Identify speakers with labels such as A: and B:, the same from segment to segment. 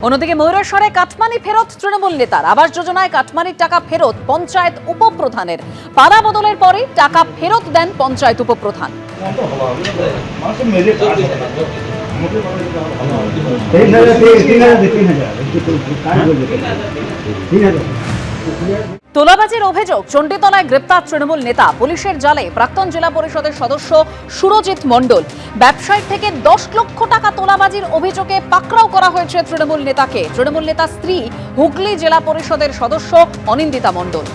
A: অন্যদিকে ময়ূরেশ্বরে কাটমানি ফেরত তৃণমূল নেতার। আবাস যোজনায় কাটমানির টাকা ফেরত পঞ্চায়েত উপপ্রধানের। পাড়া বদলের পরে টাকা ফেরত দেন পঞ্চায়েত উপপ্রধান। তোলাবাজির অভিযোগ, চণ্ডীতলায় গ্রেপ্তার তৃণমূল নেতা। পুলিশের জালে প্রাক্তন জেলা পরিষদের সদস্য সুরজিৎ মণ্ডল। ব্যবসায়ী থেকে 10 লক্ষ টাকা তোলাবাজির অভিযোগে পাকড়াও করা হয়েছে তৃণমূল নেতাকে। তৃণমূল নেতার স্ত্রী হুগলি জেলা পরিষদের সদস্য অনিন্দিতা মণ্ডল।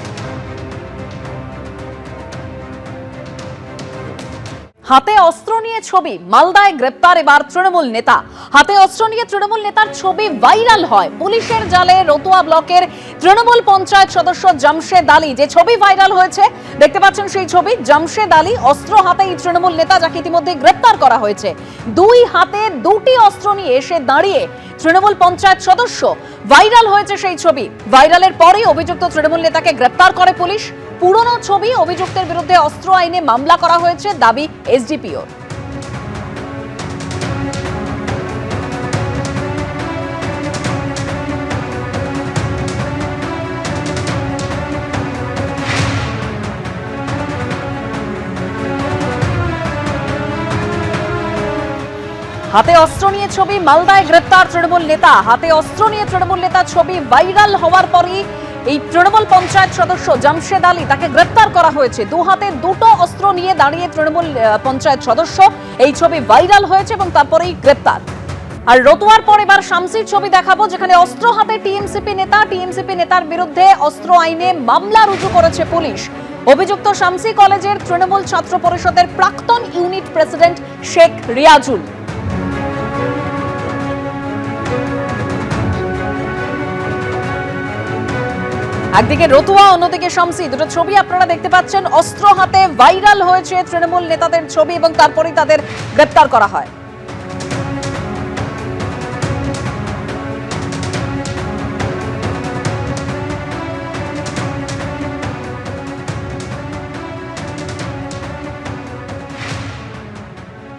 A: হাতে অস্ত্র নিয়ে ছবি, মালদায় গ্রেপ্তার এবার তৃণমূল নেতা। হাতে অস্ত্র নিয়ে তৃণমূল নেতার ছবি ভাইরাল হয়। পুলিশের জালে রতুয়া ব্লকের তৃণমূল পঞ্চায়েত সদস্য জামশেদ আলী। যে ছবি ভাইরাল হয়েছে দেখতে পাচ্ছেন, সেই ছবি জামশেদ আলী অস্ত্র হাতে এই তৃণমূল নেতা, যাকে ইতিমধ্যে গ্রেপ্তার করা হয়েছে। দুই হাতে দুটি অস্ত্র নিয়ে এসে দাঁড়িয়ে তৃণমূল পঞ্চায়েত সদস্য। ভাইরাল হয়েছে সেই ছবি। ভাইরালের পরেই অভিযুক্ত তৃণমূল নেতাকে গ্রেপ্তার করে পুলিশ। পুরনো ছবি, অভিযুক্তের বিরুদ্ধে অস্ত্র আইনে মামলা করা হয়েছে, দাবি এসডিপিওর। হাতে অস্ত্র নিয়ে ছবি, মালদায় গ্রেপ্তার তৃণমূল নেতা। হাতে অস্ত্র নিয়ে তৃণমূল নেতার ছবি ভাইরাল হওয়ার পরই এই তৃণমূল পঞ্চায়েত সদস্য জামশেদ আলী, তাকে গ্রেপ্তার করা হয়েছে। দু হাতে দুটো অস্ত্র নিয়ে দাঁড়িয়ে তৃণমূল পঞ্চায়েত সদস্য। এই ছবি ভাইরাল হয়েছে এবং তারপরেই গ্রেপ্তার। আর রতুয়ার পর এবার শামসির ছবি দেখাবো, যেখানে অস্ত্র হাতে টিএমসিপি নেতা। টিএমসিপি নেতার বিরুদ্ধে অস্ত্র আইনে মামলা রুজু করেছে পুলিশ। অভিযুক্ত শামসি কলেজের তৃণমূল ছাত্র পরিষদের প্রাক্তন ইউনিট প্রেসিডেন্ট শেখ রিয়াজুল। একদিকে রতুয়া, অন্যদিকে শামসি, দুটো ছবি আপনারা দেখতে পাচ্ছেন। অস্ত্র হাতে ভাইরাল হয়েছে তৃণমূল নেতাদের ছবি এবং তারপরেই তাদের গ্রেপ্তার করা হয়।